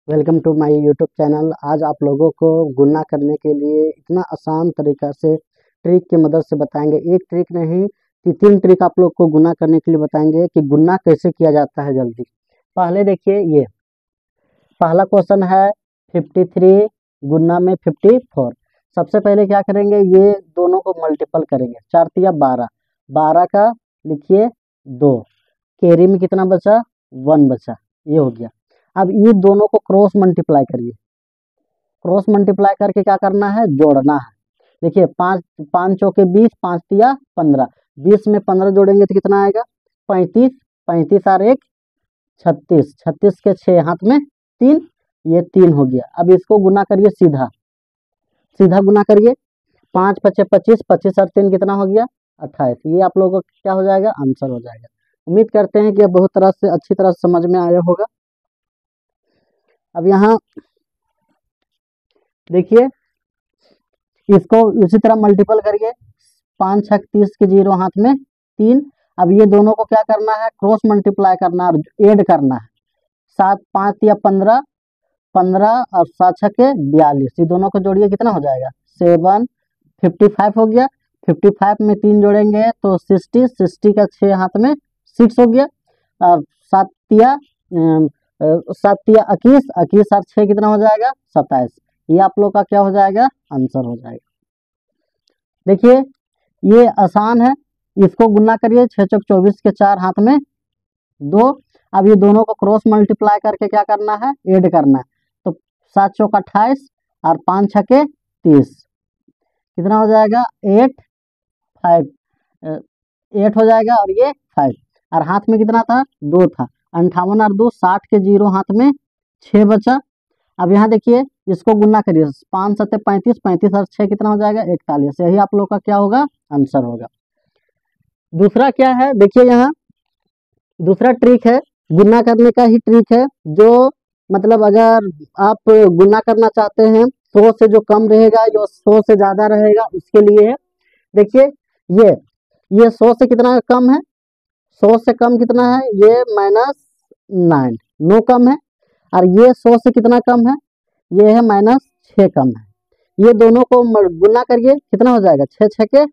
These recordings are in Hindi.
Welcome to my YouTube channel. आज आप लोगों को गुना करने के लिए इतना आसान तरीका से ट्रिक की मदद से बताएंगे। एक ट्रिक नहीं कि तीन ट्रिक आप लोग को गुना करने के लिए बताएंगे कि गुना कैसे किया जाता है जल्दी। पहले देखिए, ये पहला क्वेश्चन है 53 गुना में 54। सबसे पहले क्या करेंगे, ये दोनों को मल्टीपल करेंगे। 4 तिया 12, 12 का लिखिए 2, कैरी में कितना बचा, 1 बचा, ये हो गया। अब ये दोनों को क्रॉस मल्टीप्लाई करिए। क्रॉस मल्टीप्लाई करके क्या करना है, जोड़ना है। देखिए 5 5 चौके 20, 5 तिया 15, 20 में 15 जोड़ेंगे तो कितना आएगा, 35, 35 और 1 36, 36 के 6 हाथ में 3, ये 3 हो गया। अब इसको गुना करिए, सीधा सीधा गुना करिए। 5 पचे 25, 25 और 3 कितना हो गया, 28। ये आप लोगों को क्या हो जाएगा, आंसर हो जाएगा। उम्मीद करते हैं कि बहुत तरह से अच्छी तरह से समझ में आया होगा। अब यहाँ देखिए, इसको उसी तरह मल्टीपल करिए। 5 6 30 के 0 हाथ में 3। अब ये दोनों को क्या करना है, क्रॉस मल्टीप्लाई करना और ऐड करना है। 7 5 या 15, 15 और 7 6 के 42, ये दोनों को जोड़िए, कितना हो जाएगा, 7 55 हो गया। 55 में 3 जोड़ेंगे तो 60, 60 का 6 हाथ में 6 हो गया। और 7 तिया 21, 21 और 6 कितना हो जाएगा, 27। ये आप लोग का क्या हो जाएगा, आंसर हो जाएगा। देखिए ये आसान है, इसको गुना करिए। 6 चौक 24 के 4 हाथ में 2। अब ये दोनों को क्रॉस मल्टीप्लाई करके क्या करना है, ऐड करना है। तो 7 चौक 28 और 5 छके 30, कितना हो जाएगा, 8 5 8 हो जाएगा और ये 5। और हाथ में कितना था, 2 था। 58 और 2 60 के 0 हाथ में 6 बचा। अब यहाँ देखिए, इसको गुना करिए। 5 7 35, 35 और 6 कितना हो जाएगा, 41। यही आप लोग का क्या होगा, आंसर होगा। दूसरा क्या है, देखिए यहाँ दूसरा ट्रिक है, गुना करने का ही ट्रिक है। जो मतलब अगर आप गुना करना चाहते हैं, 100 से जो कम रहेगा, जो 100 से ज्यादा रहेगा, उसके लिए है। देखिए ये 100 से कितना कम है, 100 से कम कितना है, ये -9, 9 कम है। और ये 100 से कितना कम है, ये है -6 कम है। ये दोनों को गुना करिए, कितना हो जाएगा, 6 6 के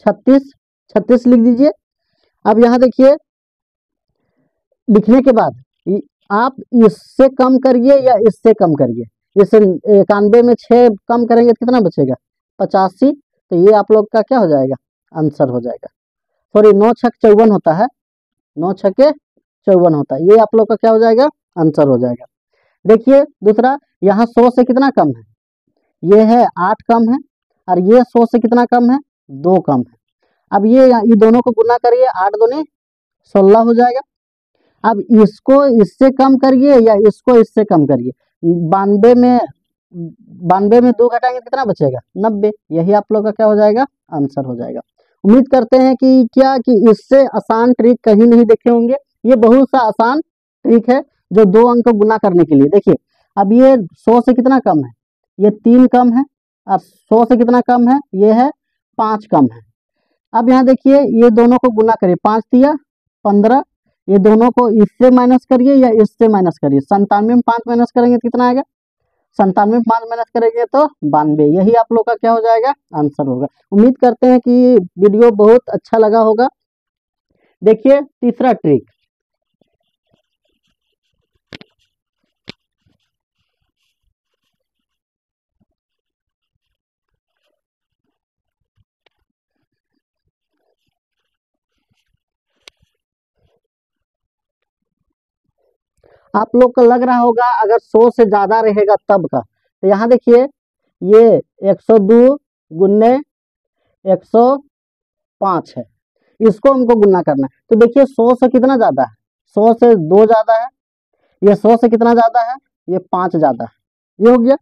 36, 36 लिख दीजिए। अब यहाँ देखिए, लिखने के बाद आप इससे कम करिए या इससे कम करिए। इसे 91 में 6 कम करेंगे तो कितना बचेगा, 85। तो ये आप लोग का क्या हो जाएगा, आंसर हो जाएगा। सॉरी, 9 6 54 होता है, 9 6 54 होता है। ये आप लोग का क्या हो जाएगा, आंसर हो जाएगा। देखिए दूसरा, यहाँ 100 से कितना कम है, ये है 8 कम है। और ये 100 से कितना कम है, 2 कम है। अब ये दोनों को गुना करिए, 8 दूनी 16 हो जाएगा। अब इसको इससे कम करिए या इसको इससे कम करिए। 92 में 2 घटाएंगे तो कितना बचेगा, 90। यही आप लोग का क्या हो जाएगा, आंसर हो जाएगा। उम्मीद करते हैं कि इससे आसान ट्रिक कहीं नहीं देखे होंगे। ये बहुत सा आसान ट्रिक है जो 2 अंक को गुना करने के लिए। देखिए अब ये 100 से कितना कम है, ये 3 कम है। और 100 से कितना कम है, ये है 5 कम है। अब यहाँ देखिए, ये दोनों को गुना करिए। 5 तिया 15, ये दोनों को इससे माइनस करिए या इससे माइनस करिए। 97 में 5 माइनस करेंगे तो कितना आएगा, 97 में 5 माइनस करेंगे तो 92। यही आप लोग का क्या हो जाएगा, आंसर होगा। उम्मीद करते हैं कि वीडियो बहुत अच्छा लगा होगा। देखिए तीसरा ट्रिक, आप लोग को लग रहा होगा अगर 100 से ज्यादा रहेगा तब का। तो यहाँ देखिए, ये 102 गुन्ने 105 है, इसको हमको गुना करना है। तो देखिए 100 से कितना ज्यादा है, 100 से 2 ज्यादा है। ये 100 से कितना ज्यादा है, ये 5 ज्यादा है। ये हो गया।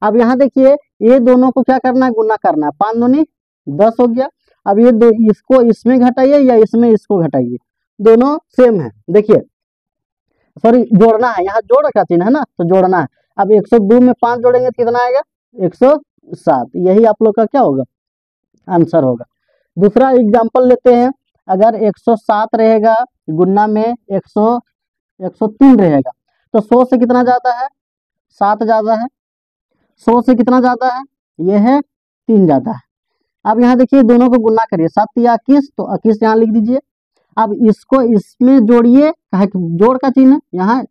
अब यहाँ देखिए, ये दोनों को क्या करना है, गुना करना है। 5 दूनी 10 हो गया। अब ये दो, इसको इसमें घटाइए या इसमें इसको घटाइए, दोनों सेम है। देखिए सॉरी, जोड़ना है, यहाँ जोड़ का चिन्ह है ना, तो जोड़ना है। अब 102 में 5 जोड़ेंगे तो कितना आएगा, 107। यही आप लोग का क्या होगा, आंसर होगा। दूसरा एग्जाम्पल लेते हैं। अगर 107 रहेगा गुना में 103 रहेगा, तो 100 से कितना ज्यादा है, 7 ज्यादा है। 100 से कितना ज्यादा है, ये है 3 ज्यादा है। अब यहाँ देखिए दोनों को गुना करिए, 7 या 21, तो 21 यहाँ लिख दीजिए। अब इसको इसमें जोड़िए, कहे जोड़ का चिन्ह है, यहाँ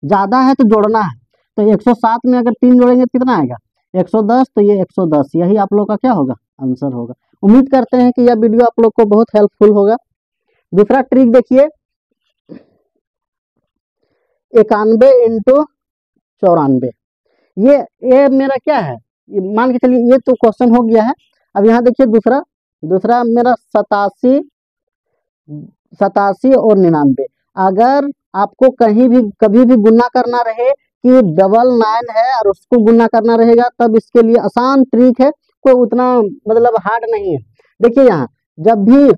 ज्यादा है तो जोड़ना है। तो 107 में अगर 3 जोड़ेंगे तो कितना आएगा, 110, तो ये 110, यही आप लोग का क्या होगा, आंसर होगा। उम्मीद करते हैं कि यह वीडियो आप लोग को बहुत हेल्पफुल होगा। दूसरा ट्रिक देखिए, 91 इंटू 94, ये मेरा क्या है, मान के चलिए ये तो क्वेश्चन हो गया है। अब यहाँ देखिए दूसरा मेरा 87 और 99। अगर आपको कहीं भी कभी भी गुना करना रहे कि 99 है और उसको गुना करना रहेगा, तब इसके लिए आसान ट्रिक है, कोई उतना मतलब हार्ड नहीं है। देखिए यहाँ जब भी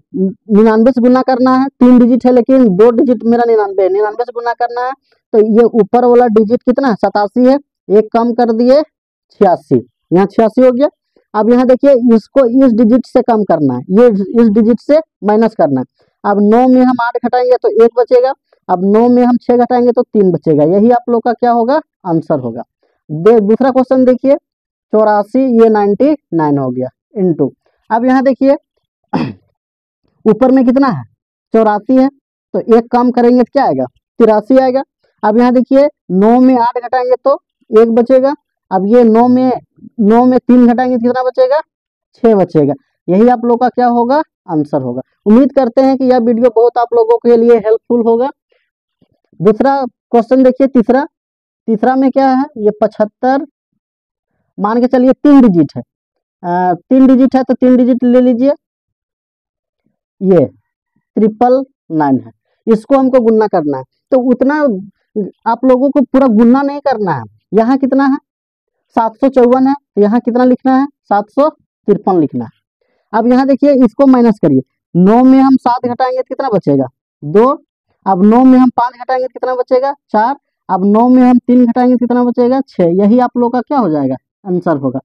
99 से गुना करना है, 3 डिजिट है लेकिन 2 डिजिट मेरा 99 है, 99 से गुना करना है तो ये ऊपर वाला डिजिट कितना है, 87 है, एक कम कर दिए 86, यहाँ 86 हो गया। अब यहाँ देखिए इसको इस डिजिट से कम करना है, ये इस डिजिट से माइनस करना है। अब 9 में हम 8 घटाएंगे तो 1 बचेगा, अब 9 में हम 6 घटाएंगे तो 3 बचेगा, यही आप लोग का क्या होगा, आंसर होगा। दूसरा क्वेश्चन देखिए, 84, ये 99 हो गया इनटू। अब यहाँ देखिए ऊपर में कितना है, 84 है, तो एक कम करेंगे तो क्या आएगा, 83 आएगा। अब यहाँ देखिए 9 में 8 घटाएंगे तो 1 बचेगा, अब ये 9 में 3 घटाएंगे तो कितना बचेगा, 6 बचेगा, यही आप लोग का क्या होगा, आंसर होगा। उम्मीद करते हैं कि यह वीडियो बहुत आप लोगों के लिए हेल्पफुल होगा। दूसरा क्वेश्चन देखिए, तीसरा में क्या है, ये 75, मान के चलिए 3 डिजिट है, 3 डिजिट है तो 3 डिजिट ले लीजिए, ये 999 है, इसको हमको गुना करना है। तो उतना आप लोगों को पूरा गुना नहीं करना है। यहाँ कितना है, 754 है, तो यहाँ कितना लिखना है, 753 लिखना है। अब यहाँ देखिए इसको माइनस करिए, 9 में हम 7 घटाएंगे तो कितना बचेगा, 2। अब 9 में हम 5 घटाएंगे तो कितना बचेगा, 4। अब 9 में हम 3 घटाएंगे तो कितना बचेगा, 6, यही आप लोग का क्या हो जाएगा, आंसर होगा।